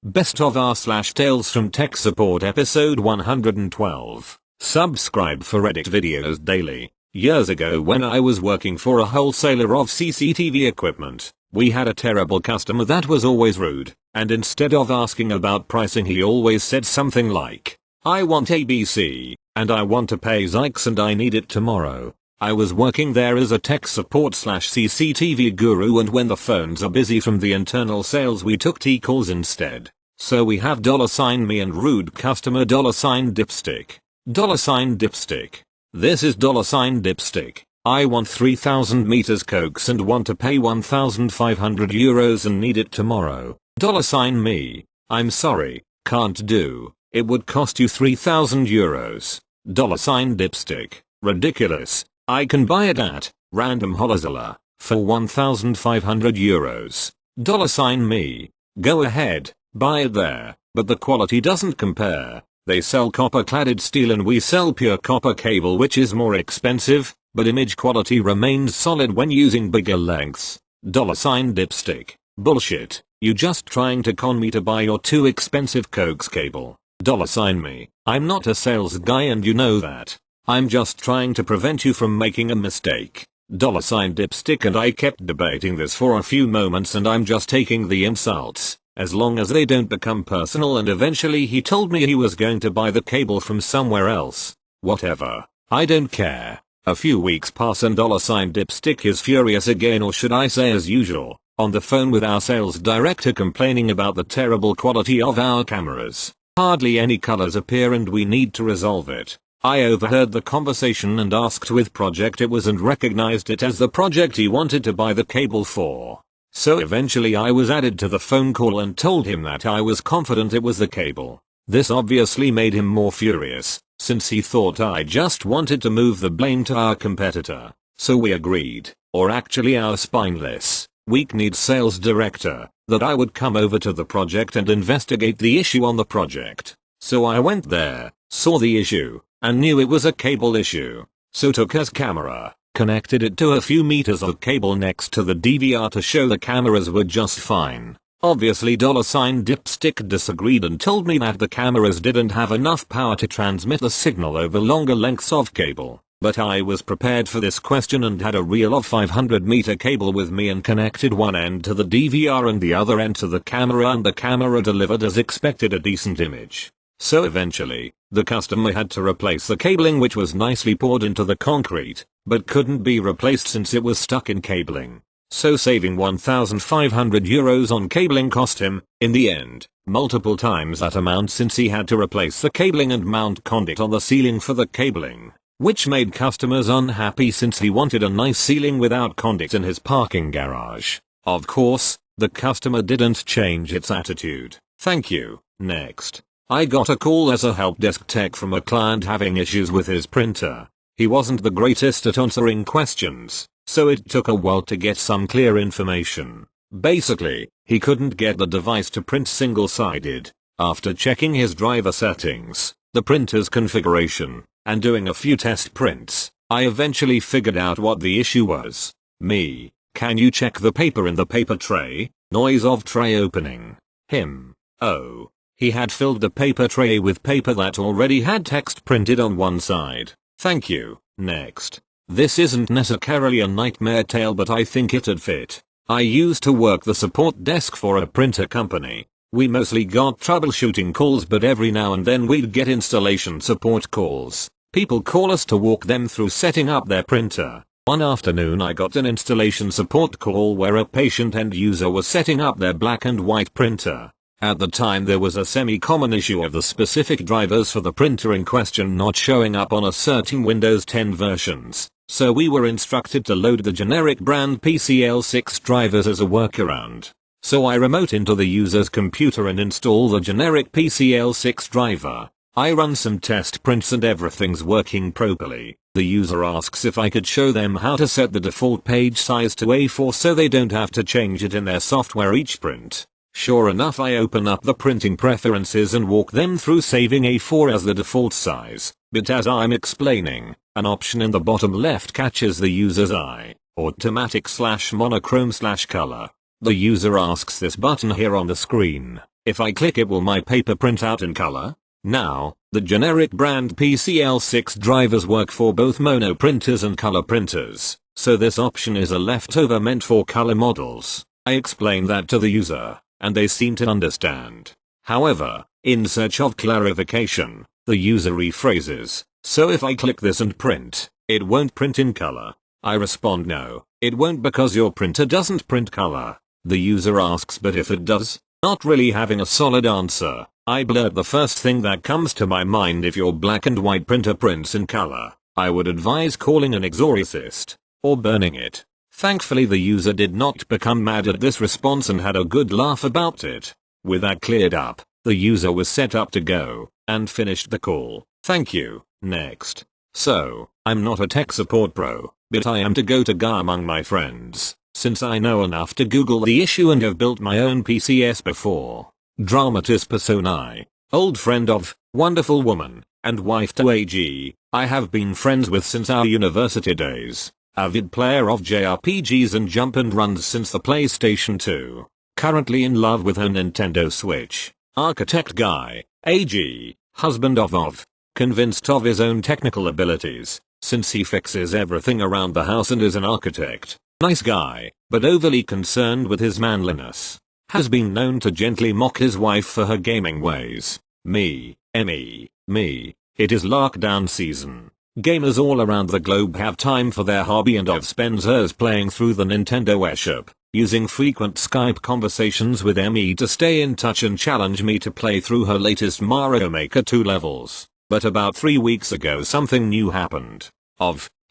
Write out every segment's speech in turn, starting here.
Best of R / Tales from Tech Support episode 112. Subscribe for edit videos daily. Years ago when I was working for a wholesaler of CCTV equipment, we had a terrible customer that was always rude, and instead of asking about pricing he always said something like, "I want ABC, and I want to pay Zikes and I need it tomorrow." I was working there as a tech support / CCTV guru, and when the phones are busy from the internal sales we took T calls instead. So we have $me and rude customer $dipstick. $dipstick. This is $dipstick. I want 3000 meters cokes and want to pay 1,500 euros and need it tomorrow. $me. I'm sorry, can't do. It would cost you 3000 euros. $dipstick. Ridiculous. I can buy it at random Holazilla for 1,500 euros. $me. Go ahead, buy it there, but the quality doesn't compare. They sell copper-cladded steel and we sell pure copper cable, which is more expensive, but image quality remains solid when using bigger lengths. $dipstick. Bullshit. You just trying to con me to buy your too expensive coax cable. $me. I'm not a sales guy and you know that. I'm just trying to prevent you from making a mistake. $dipstick. And I kept debating this for a few moments and I'm just taking the insults, as long as they don't become personal, and eventually he told me he was going to buy the cable from somewhere else. Whatever. I don't care. A few weeks pass and $dipstick is furious again, or should I say as usual, on the phone with our sales director complaining about the terrible quality of our cameras. Hardly any colors appear and we need to resolve it. I overheard the conversation and asked which project it was and recognized it as the project he wanted to buy the cable for. So eventually I was added to the phone call and told him that I was confident it was the cable. This obviously made him more furious, since he thought I just wanted to move the blame to our competitor. So we agreed, or actually our spineless, weak-kneed sales director, that I would come over to the project and investigate the issue on the project. So I went there, saw the issue, and knew it was a cable issue. So took his camera, connected it to a few meters of cable next to the DVR to show the cameras were just fine. Obviously $dipstick disagreed and told me that the cameras didn't have enough power to transmit the signal over longer lengths of cable. But I was prepared for this question and had a reel of 500 meter cable with me and connected one end to the DVR and the other end to the camera, and the camera delivered as expected a decent image. So eventually, the customer had to replace the cabling, which was nicely poured into the concrete, but couldn't be replaced since it was stuck in cabling. So saving 1,500 euros on cabling cost him, in the end, multiple times that amount, since he had to replace the cabling and mount conduit on the ceiling for the cabling, which made customers unhappy since he wanted a nice ceiling without conduit in his parking garage. Of course, the customer didn't change its attitude. Thank you. Next. I got a call as a help desk tech from a client having issues with his printer. He wasn't the greatest at answering questions, so it took a while to get some clear information. Basically, he couldn't get the device to print single-sided. After checking his driver settings, the printer's configuration, and doing a few test prints, I eventually figured out what the issue was. Me. Can you check the paper in the paper tray? Noise of tray opening. Him. Oh. He had filled the paper tray with paper that already had text printed on one side. Thank you. Next. This isn't necessarily a nightmare tale, but I think it'd fit. I used to work the support desk for a printer company. We mostly got troubleshooting calls, but every now and then we'd get installation support calls. People call us to walk them through setting up their printer. One afternoon I got an installation support call where a patient end user was setting up their black and white printer. At the time there was a semi-common issue of the specific drivers for the printer in question not showing up on a certain Windows 10 versions, so we were instructed to load the generic brand PCL6 drivers as a workaround. So I remote into the user's computer and install the generic PCL6 driver. I run some test prints and everything's working properly. The user asks if I could show them how to set the default page size to A4 so they don't have to change it in their software each print. Sure enough, I open up the printing preferences and walk them through saving A4 as the default size, but as I'm explaining, an option in the bottom left catches the user's eye, automatic/monochrome/color. The user asks this button here on the screen. If I click it, will my paper print out in color? Now, the generic brand PCL6 drivers work for both mono printers and color printers, so this option is a leftover meant for color models. I explained that to the user, and they seem to understand. However, in search of clarification, the user rephrases, "So if I click this and print, it won't print in color?" I respond, "No, it won't because your printer doesn't print color." The user asks, "But if it does?" Not really having a solid answer, I blurt the first thing that comes to my mind: if your black and white printer prints in color, I would advise calling an exorcist, or burning it. Thankfully the user did not become mad at this response and had a good laugh about it. With that cleared up, the user was set up to go, and finished the call. Thank you. Next. So, I'm not a tech support pro, but I am to go to go among my friends, since I know enough to Google the issue and have built my own PCS before. Dramatis personae. Old friend of, wonderful woman, and wife to AG, I have been friends with since our university days. Avid player of JRPGs and jump and runs since the PlayStation 2. Currently in love with her Nintendo Switch. Architect guy, AG, husband of. Convinced of his own technical abilities, since he fixes everything around the house and is an architect. Nice guy, but overly concerned with his manliness. Has been known to gently mock his wife for her gaming ways. Me. It is lockdown season. Gamers all around the globe have time for their hobby, and Ov spends hours playing through the Nintendo eShop, using frequent Skype conversations with Me to stay in touch and challenge me to play through her latest Mario Maker 2 levels. But about 3 weeks ago something new happened.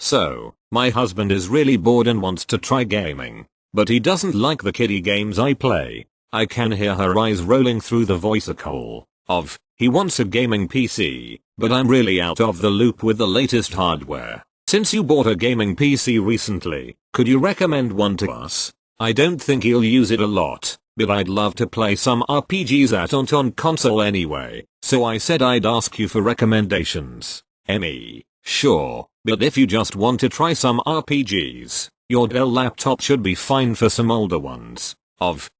So, my husband is really bored and wants to try gaming, but he doesn't like the kiddie games I play. I can hear her eyes rolling through the voice call. He wants a gaming PC, but I'm really out of the loop with the latest hardware. Since you bought a gaming PC recently, could you recommend one to us? I don't think he'll use it a lot, but I'd love to play some RPGs that aren't on console anyway, so I said I'd ask you for recommendations. Me. Sure, but if you just want to try some RPGs, your Dell laptop should be fine for some older ones.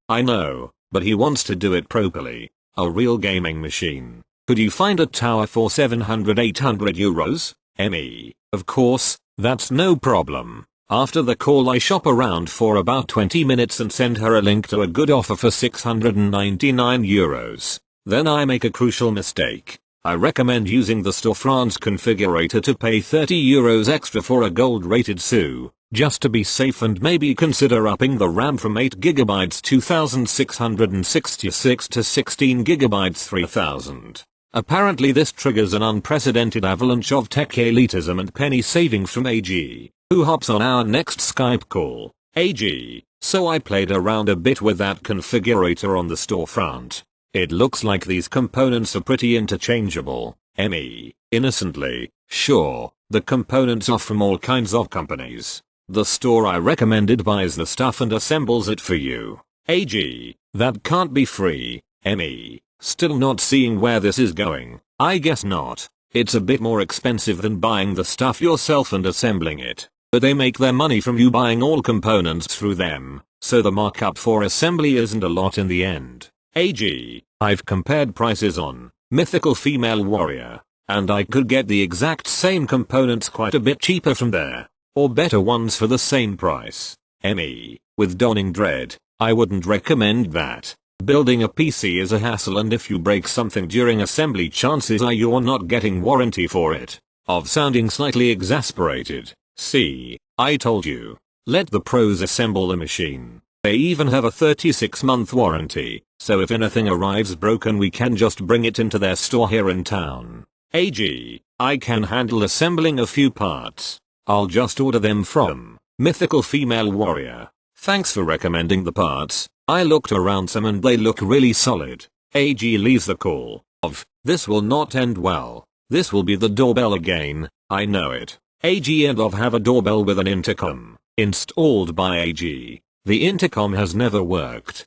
I know, but he wants to do it properly. A real gaming machine. Could you find a tower for 700-800 euros? Me. Of course, that's no problem. After the call I shop around for about 20 minutes and send her a link to a good offer for 699 euros. Then I make a crucial mistake. I recommend using the Storefront configurator to pay 30 euros extra for a gold-rated SU, just to be safe, and maybe consider upping the RAM from 8GB 2666 to 16GB 3000. Apparently this triggers an unprecedented avalanche of tech elitism and penny saving from AG, who hops on our next Skype call. AG. So I played around a bit with that configurator on the Storefront. It looks like these components are pretty interchangeable. Me. Innocently. Sure, the components are from all kinds of companies. The store I recommended buys the stuff and assembles it for you. AG. That can't be free. Me. Still not seeing where this is going. I guess not. It's a bit more expensive than buying the stuff yourself and assembling it, but they make their money from you buying all components through them, so the markup for assembly isn't a lot in the end. AG. I've compared prices on Mythical Female Warrior, and I could get the exact same components quite a bit cheaper from there, or better ones for the same price. Me. With Dawning Dread, I wouldn't recommend that. Building a PC is a hassle, and if you break something during assembly, chances are you're not getting warranty for it. Sounding slightly exasperated. See, I told you. Let the pros assemble the machine. They even have a 36-month warranty, so if anything arrives broken we can just bring it into their store here in town. AG. I can handle assembling a few parts. I'll just order them from Mythical Female Warrior. Thanks for recommending the parts. I looked around some and they look really solid. AG leaves the call. This will not end well. This will be the doorbell again. I know it. AG and have a doorbell with an intercom installed by AG. The intercom has never worked.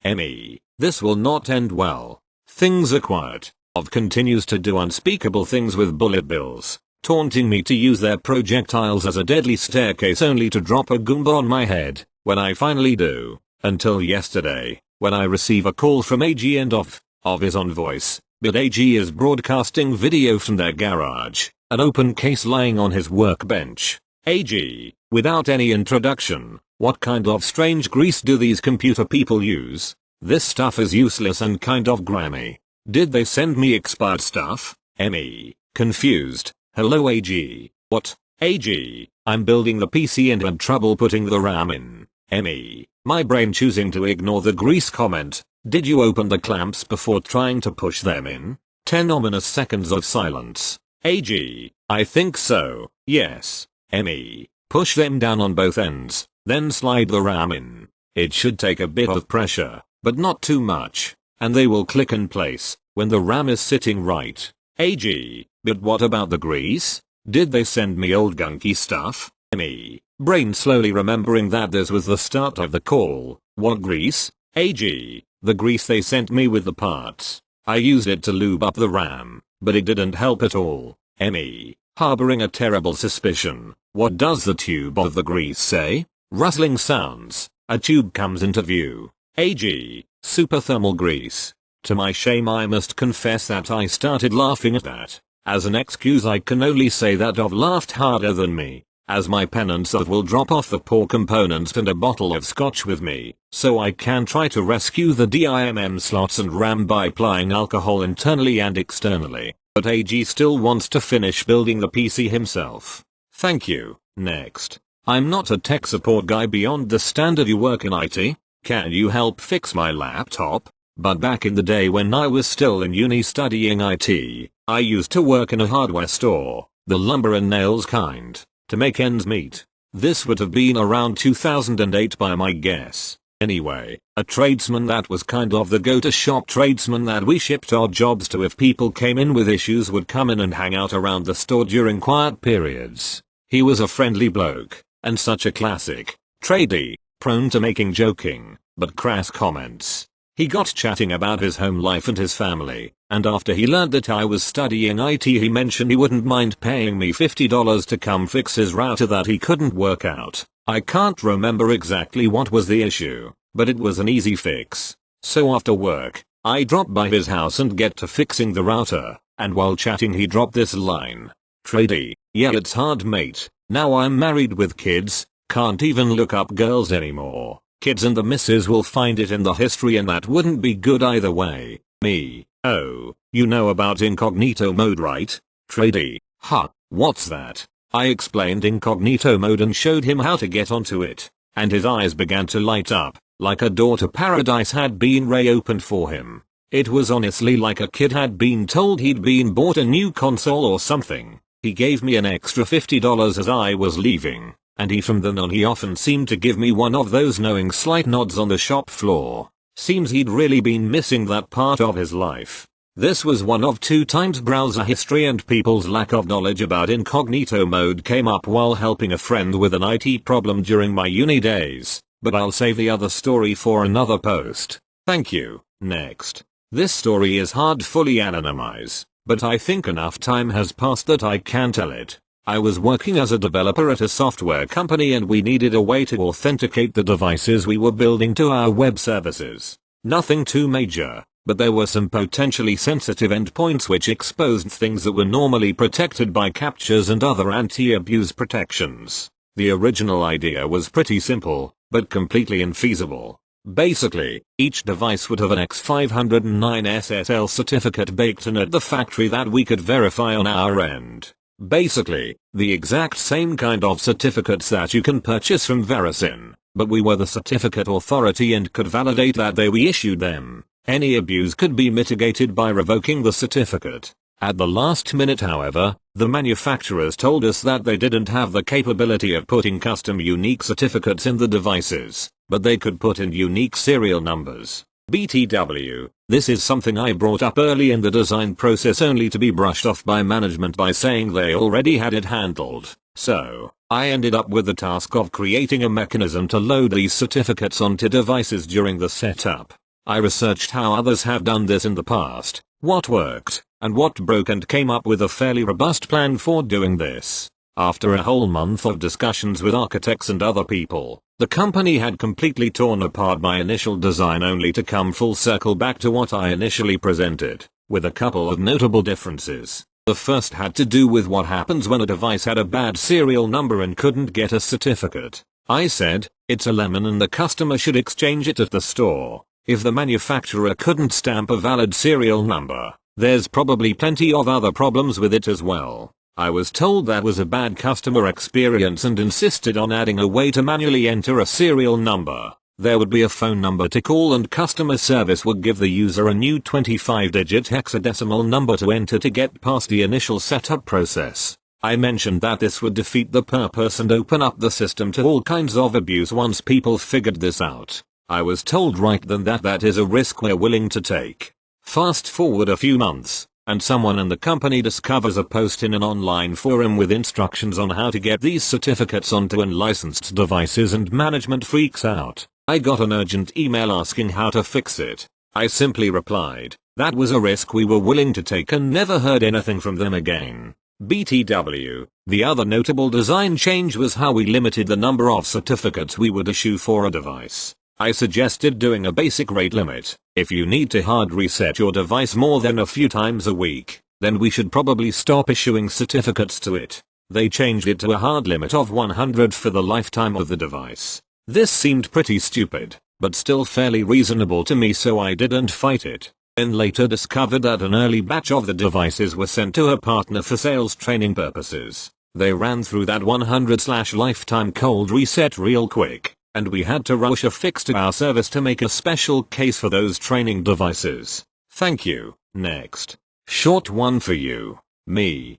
Me. This will not end well. Things are quiet. Continues to do unspeakable things with bullet bills, taunting me to use their projectiles as a deadly staircase only to drop a Goomba on my head when I finally do. Until yesterday, when I receive a call from AG and off is on voice, but AG is broadcasting video from their garage, an open case lying on his workbench. AG, without any introduction, what kind of strange grease do these computer people use? This stuff is useless and kind of grimy. Did they send me expired stuff? ME, confused. Hello AG, what? AG, I'm building the PC and had trouble putting the RAM in. ME, my brain choosing to ignore the grease comment. Did you open the clamps before trying to push them in? 10 ominous seconds of silence. AG, I think so, yes. ME, push them down on both ends, then slide the RAM in. It should take a bit of pressure, but not too much, and they will click in place when the RAM is sitting right. AG, but what about the grease? Did they send me old gunky stuff? ME, brain slowly remembering that this was the start of the call. What grease? AG, the grease they sent me with the parts. I used it to lube up the RAM, but it didn't help at all. ME, harboring a terrible suspicion. What does the tube of the grease say? Rustling sounds. A tube comes into view. AG, super thermal grease. To my shame I must confess that I started laughing at that. As an excuse I can only say that I've laughed harder than me. As my penance I will drop off the poor components and a bottle of scotch with me, so I can try to rescue the DIMM slots and RAM by applying alcohol internally and externally. But AG still wants to finish building the PC himself. Thank you. Next. I'm not a tech support guy beyond the standard you work in IT. Can you help fix my laptop? But back in the day when I was still in uni studying IT, I used to work in a hardware store, the lumber and nails kind, to make ends meet. This would have been around 2008 by my guess. Anyway, a tradesman that was kind of the go-to-shop tradesman that we shipped our jobs to if people came in with issues would come in and hang out around the store during quiet periods. He was a friendly bloke, and such a classic tradie, prone to making joking, but crass comments. He got chatting about his home life and his family, and after he learned that I was studying IT he mentioned he wouldn't mind paying me $50 to come fix his router that he couldn't work out. I can't remember exactly what was the issue, but it was an easy fix. So after work, I dropped by his house and get to fixing the router, and while chatting he dropped this line. Tradie, yeah it's hard mate, now I'm married with kids, can't even look up girls anymore. Kids and the missus will find it in the history and that wouldn't be good either way. Me, oh, you know about incognito mode right? Tradie, huh, what's that? I explained incognito mode and showed him how to get onto it, and his eyes began to light up, like a door to paradise had been reopened for him. It was honestly like a kid had been told he'd been bought a new console or something. He gave me an extra $50 as I was leaving. And from then on he often seemed to give me one of those knowing slight nods on the shop floor. Seems he'd really been missing that part of his life. This was one of 2 times browser history and people's lack of knowledge about incognito mode came up while helping a friend with an IT problem during my uni days, but I'll save the other story for another post. Thank you. Next. This story is hard to fully anonymize, but I think enough time has passed that I can tell it. I was working as a developer at a software company and we needed a way to authenticate the devices we were building to our web services. Nothing too major, but there were some potentially sensitive endpoints which exposed things that were normally protected by captchas and other anti-abuse protections. The original idea was pretty simple, but completely infeasible. Basically, each device would have an X509 SSL certificate baked in at the factory that we could verify on our end. Basically, the exact same kind of certificates that you can purchase from Verisyn, but we were the certificate authority and could validate that they we issued them. Any abuse could be mitigated by revoking the certificate. At the last minute however, the manufacturers told us that they didn't have the capability of putting custom unique certificates in the devices, but they could put in unique serial numbers. BTW, this is something I brought up early in the design process only to be brushed off by management by saying they already had it handled. So, I ended up with the task of creating a mechanism to load these certificates onto devices during the setup. I researched how others have done this in the past, what worked, and what broke and came up with a fairly robust plan for doing this. After a whole month of discussions with architects and other people, the company had completely torn apart my initial design only to come full circle back to what I initially presented, with a couple of notable differences. The first had to do with what happens when a device had a bad serial number and couldn't get a certificate. I said, it's a lemon and the customer should exchange it at the store. If the manufacturer couldn't stamp a valid serial number, there's probably plenty of other problems with it as well. I was told that was a bad customer experience and insisted on adding a way to manually enter a serial number. There would be a phone number to call and customer service would give the user a new 25-digit hexadecimal number to enter to get past the initial setup process. I mentioned that this would defeat the purpose and open up the system to all kinds of abuse once people figured this out. I was told right then that that is a risk we're willing to take. Fast forward a few months, and someone in the company discovers a post in an online forum with instructions on how to get these certificates onto unlicensed devices and management freaks out. I got an urgent email asking how to fix it. I simply replied, that was a risk we were willing to take and never heard anything from them again. BTW. The other notable design change was how we limited the number of certificates we would issue for a device. I suggested doing a basic rate limit. If you need to hard reset your device more than a few times a week, then we should probably stop issuing certificates to it. They changed it to a hard limit of 100 for the lifetime of the device. This seemed pretty stupid, but still fairly reasonable to me, so I didn't fight it. Then later discovered that an early batch of the devices were sent to a partner for sales training purposes. They ran through that 100/lifetime cold reset real quick, and we had to rush a fix to our service to make a special case for those training devices. Thank you. Next. Short one for you. Me.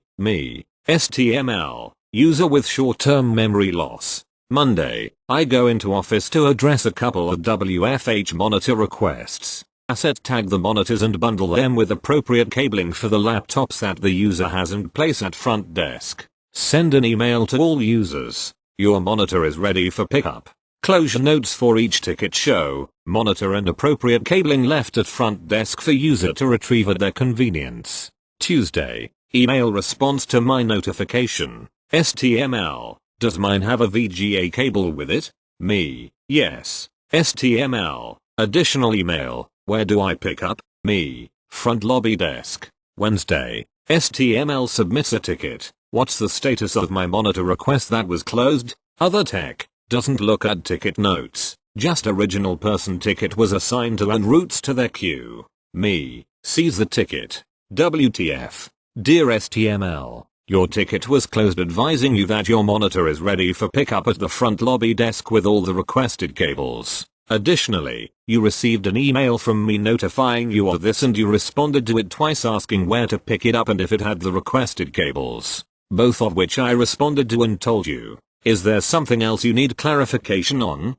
STML. User with short-term memory loss. Monday, I go into office to address a couple of WFH monitor requests. Asset tag the monitors and bundle them with appropriate cabling for the laptops that the user has and place at front desk. Send an email to all users. Your monitor is ready for pickup. Closure notes for each ticket show, monitor and appropriate cabling left at front desk for user to retrieve at their convenience. Tuesday, email response to my notification. STML. Does mine have a VGA cable with it? Me. Yes. STML. Additional email. Where do I pick up? Me. Front lobby desk. Wednesday. STML submits a ticket. What's the status of my monitor request that was closed? Other tech. Doesn't look at ticket notes. Just original person ticket was assigned to and routes to their queue. Me. Sees the ticket. WTF. Dear STML. Your ticket was closed advising you that your monitor is ready for pickup at the front lobby desk with all the requested cables. Additionally, you received an email from me notifying you of this and you responded to it twice asking where to pick it up and if it had the requested cables. Both of which I responded to and told you. Is there something else you need clarification on?